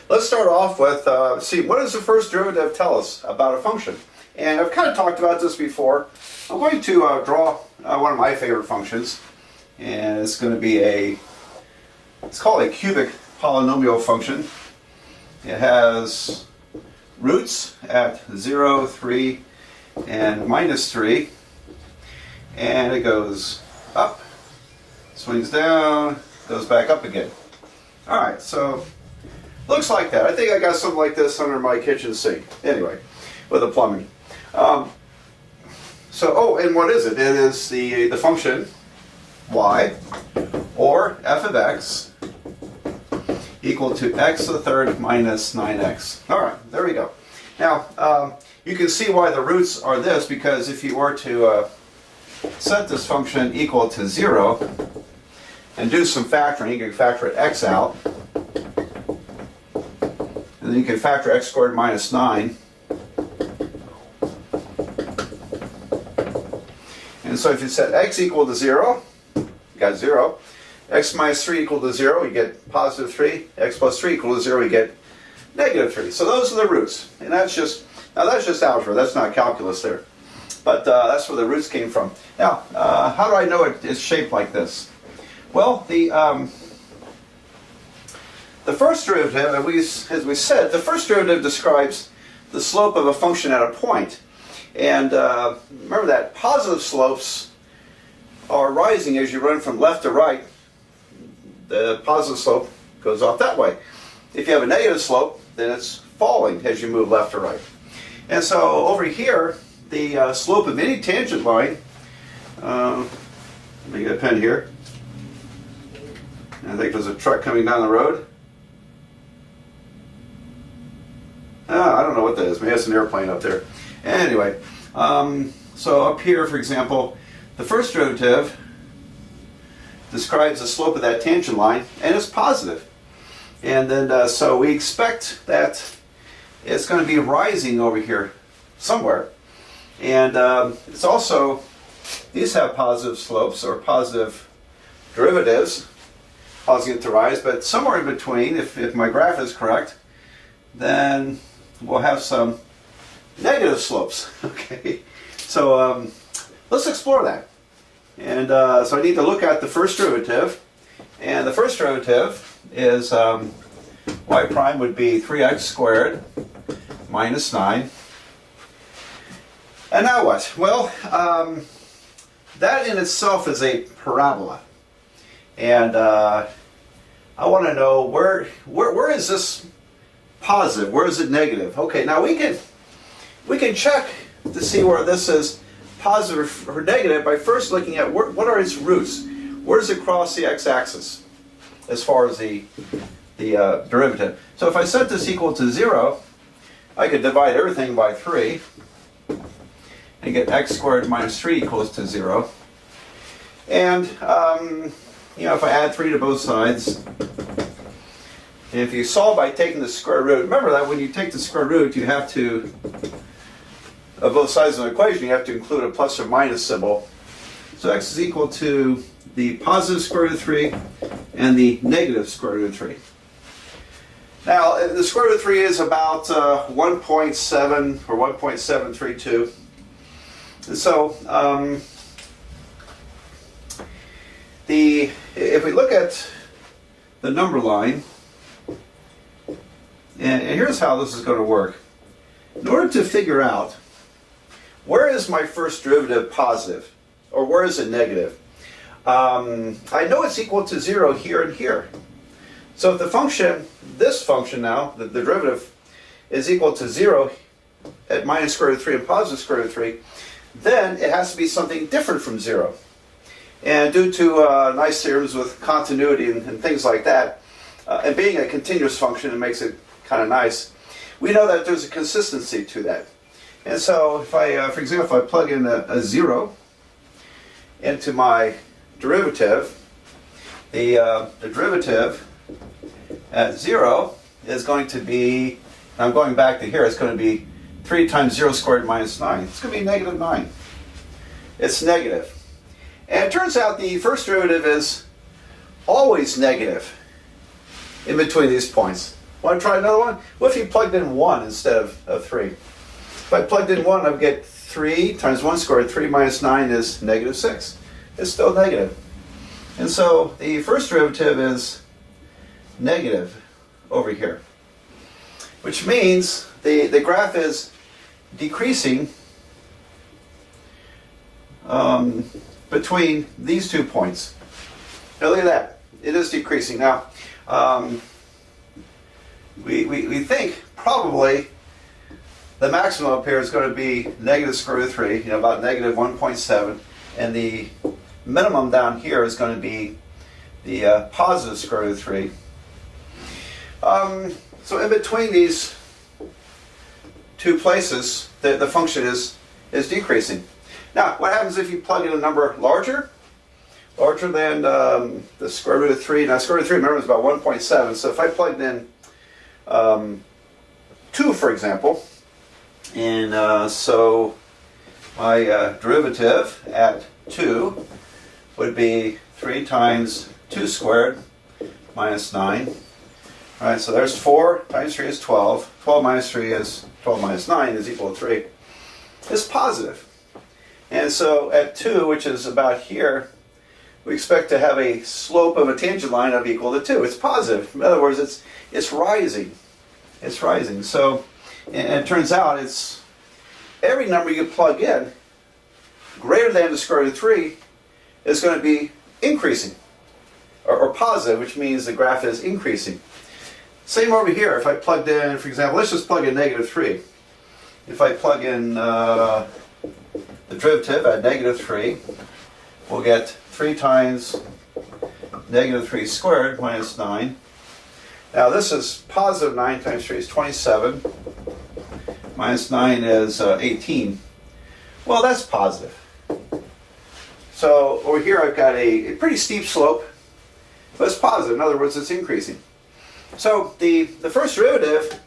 Let's start off with, see, what does the first derivative tell us about a function? And I've kind of talked about this before. I'm going to draw one of my favorite functions, and it's going to be it's called a cubic polynomial function. It has roots at 0, 3, and minus 3, and it goes up, swings down, goes back up again. Alright, so looks like that. I think I got something like this under my kitchen sink. Anyway, with the plumbing. And what is it? It is the function y, or f of x, equal to x to the third minus 9x. Alright, there we go. Now, you can see why the roots are this, because if you were to set this function equal to 0, and do some factoring, you can factor x out, and then you can factor x squared minus 9. And so if you set x equal to 0, you got 0. X minus 3 equal to 0, you get positive 3. X plus 3 equal to 0, you get negative 3. So those are the roots. And that's just algebra. That's not calculus there. But that's where the roots came from. Now, how do I know it's shaped like this? Well, the first derivative, as we said, the first derivative describes the slope of a function at a point. And remember that positive slopes are rising as you run from left to right. The positive slope goes off that way. If you have a negative slope, then it's falling as you move left to right. And so over here, the slope of any tangent line, let me get a pen here. I think there's a truck coming down the road. I don't know what that is. Maybe it's an airplane up there. Anyway, so up here, for example, the first derivative describes the slope of that tangent line, and it's positive. And then, so we expect that it's going to be rising over here somewhere. And it's also, these have positive slopes or positive derivatives, causing it to rise, but somewhere in between, if my graph is correct, then we'll have some negative slopes. Okay, so let's explore that. And so I need to look at the first derivative, and the first derivative is y prime would be 3x squared minus 9. And now what? Well, that in itself is a parabola. And I want to know where is this positive? Where is it negative? Okay, now we can check to see where this is positive or negative by first looking at what are its roots. Where does it cross the x-axis as far as the derivative? So if I set this equal to 0, I could divide everything by 3 and get x squared minus 3 equals to 0. And if I add 3 to both sides, if you solve by taking the square root, remember that when you take the square root, you have to, of both sides of an equation, you have to include a plus or minus symbol. So x is equal to the positive square root of 3 and the negative square root of 3. Now, the square root of 3 is about 1.7 or 1.732. And so, if we look at the number line, and here's how this is going to work. In order to figure out where is my first derivative positive, or where is it negative, I know it's equal to 0 here and here. So if the function, this function now, the derivative, is equal to 0 at minus square root of 3 and positive square root of 3, then it has to be something different from 0. And due to nice theorems with continuity and things like that, and being a continuous function, it makes it kind of nice. We know that there's a consistency to that. And so if I, for example, if I plug in a 0 into my derivative, the derivative at 0 is going to be, I'm going back to here, it's going to be 3 times 0 squared minus 9. It's going to be negative 9. It's negative. And it turns out the first derivative is always negative in between these points. Want to try another one? What if you plugged in 1 instead of 3? If I plugged in 1, I'd get 3 times 1 squared. 3 minus 9 is negative 6. It's still negative. And so the first derivative is negative over here, which means the graph is decreasing between these 2 points. Now look at that. It is decreasing. Now, we think probably the maximum up here is going to be negative square root of 3, about negative 1.7, and the minimum down here is going to be the positive square root of 3. So in between these 2 places, the function is decreasing. Now, what happens if you plug in a number larger than the square root of 3? Now, square root of 3, remember, is about 1.7. So if I plugged in 2, for example, and so my derivative at 2 would be 3 times 2 squared minus 9. All right, so there's 4 times 3 is 12. 12 minus 3 is 12 minus 9 is equal to 3. It's positive. And so at 2, which is about here, we expect to have a slope of a tangent line of equal to 2. It's positive. In other words, it's rising. It's rising. So, and it turns out it's every number you plug in greater than the square root of 3 is going to be increasing, or positive, which means the graph is increasing. Same over here. If I plugged in, for example, let's just plug in negative 3. If I plug in the derivative at negative 3, we'll get 3 times negative 3 squared minus 9. Now this is positive 9 times 3 is 27. Minus 9 is 18. Well, that's positive. So over here I've got a pretty steep slope, but it's positive. In other words, it's increasing. So the first derivative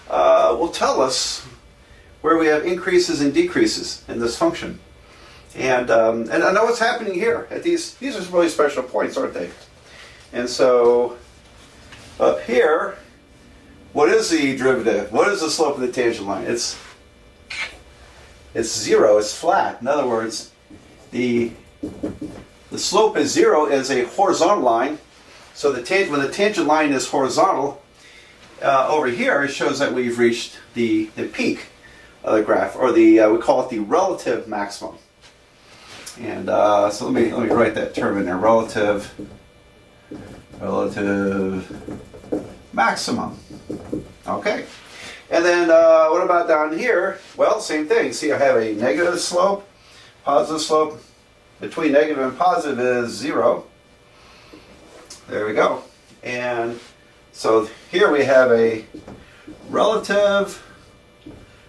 will tell us where we have increases and decreases in this function. And I know what's happening here. At these are really special points, aren't they? And so up here, what is the derivative? What is the slope of the tangent line? It's 0. It's flat. In other words, the slope is 0 is a horizontal line. So when the tangent line is horizontal, over here it shows that we've reached the peak of the graph, or we call it the relative maximum. And so let me write that term in there: relative maximum. Okay. And then what about down here? Well, same thing. See, I have a negative slope, positive slope. Between negative and positive is 0. There we go. And so here we have a relative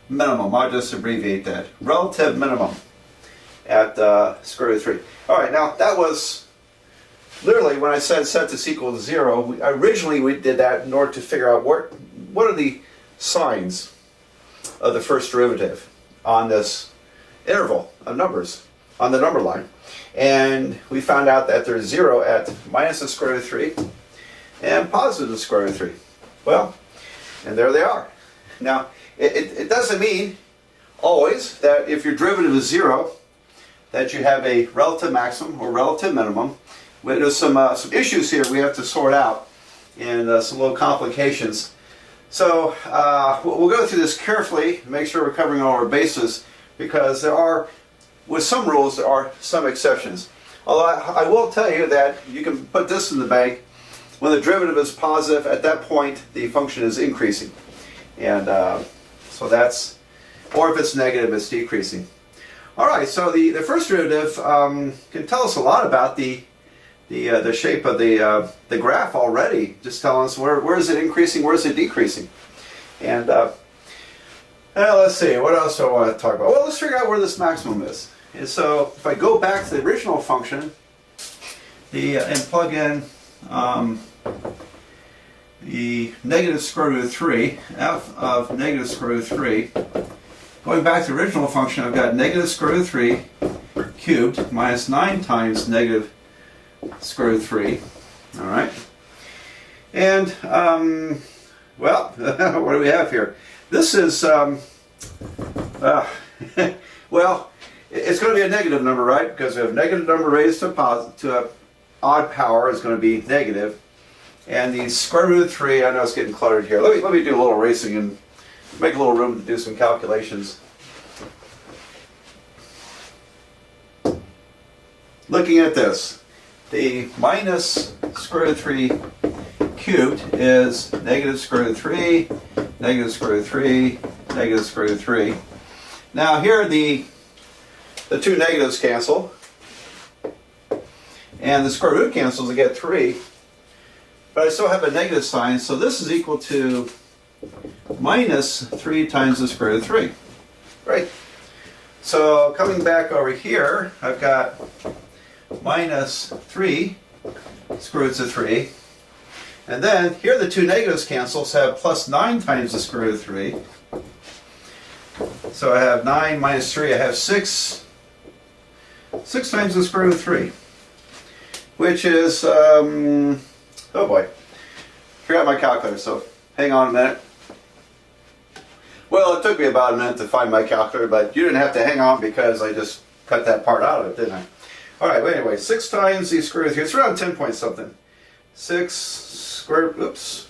minimum. I'll just abbreviate that. Relative minimum at square root of 3. All right, now that was literally when I said set this equal to 0. Originally we did that in order to figure out what are the signs of the first derivative on this interval of numbers on the number line. And we found out that there's 0 at minus the square root of 3 and positive the square root of 3. Well, and there they are. Now, it doesn't mean always that if your derivative is 0, that you have a relative maximum or relative minimum. There's some issues here we have to sort out, and some little complications. So we'll go through this carefully, make sure we're covering all our bases, because with some rules, there are some exceptions. Although I will tell you that you can put this in the bank. When the derivative is positive, at that point, the function is increasing. And so that's, or if it's negative, it's decreasing. All right, so the first derivative can tell us a lot about the shape of the graph already. Just telling us where is it increasing, where is it decreasing. And let's see, what else do I want to talk about? Well, let's figure out where this maximum is. And so if I go back to the original function and plug in the negative square root of 3, f of negative square root of 3, going back to the original function, I've got negative square root of 3 cubed minus 9 times negative square root of 3. All right. And Well, what do we have here? This is, well, it's going to be a negative number, right? Because we have negative number raised to an odd power is going to be negative. And the square root of 3, I know it's getting cluttered here. Let me do a little erasing and make a little room to do some calculations. Looking at this, the minus square root of 3 cubed is negative square root of 3, negative square root of 3, negative square root of 3. Now here the two negatives cancel, and the square root cancels to get 3, but I still have a negative sign, so this is equal to minus 3 times the square root of 3. Right. So coming back over here, I've got minus 3 square roots of 3. And then here the two negatives cancel, so I have plus 9 times the square root of 3. So I have 9 minus 3, I have 6 times the square root of 3. Which is, oh boy, forgot my calculator, so hang on a minute. Well, it took me about a minute to find my calculator, but you didn't have to hang on because I just cut that part out of it, didn't I? Alright, well anyway, 6 times the square root of 3, it's around 10 point something. 6 square root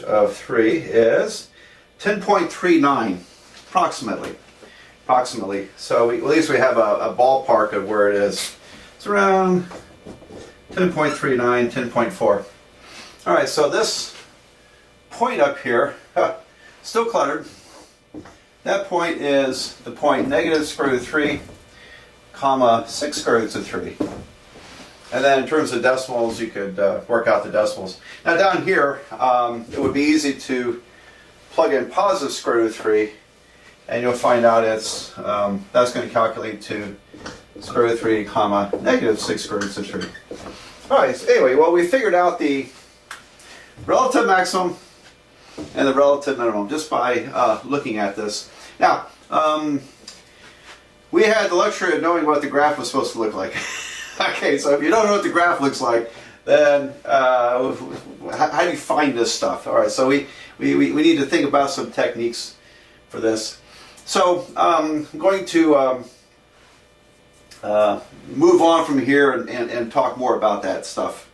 of 3 is 10.39, approximately. So at least we have a ballpark of where it is. It's around 10.39, 10.4. Alright, so this point up here, still cluttered. That point is the point negative square root of 3, comma 6 square roots of 3. And then in terms of decimals, you could work out the decimals. Now down here, it would be easy to plug in positive square root of 3, and you'll find out it's that's going to calculate to square root of 3, comma negative 6 square roots of 3. Alright, so anyway, well, we figured out the relative maximum and the relative minimum just by looking at this. Now, we had the luxury of knowing what the graph was supposed to look like. Okay, so if you don't know what the graph looks like, then how do you find this stuff? All right, so we need to think about some techniques for this. So I'm going to move on from here and talk more about that stuff.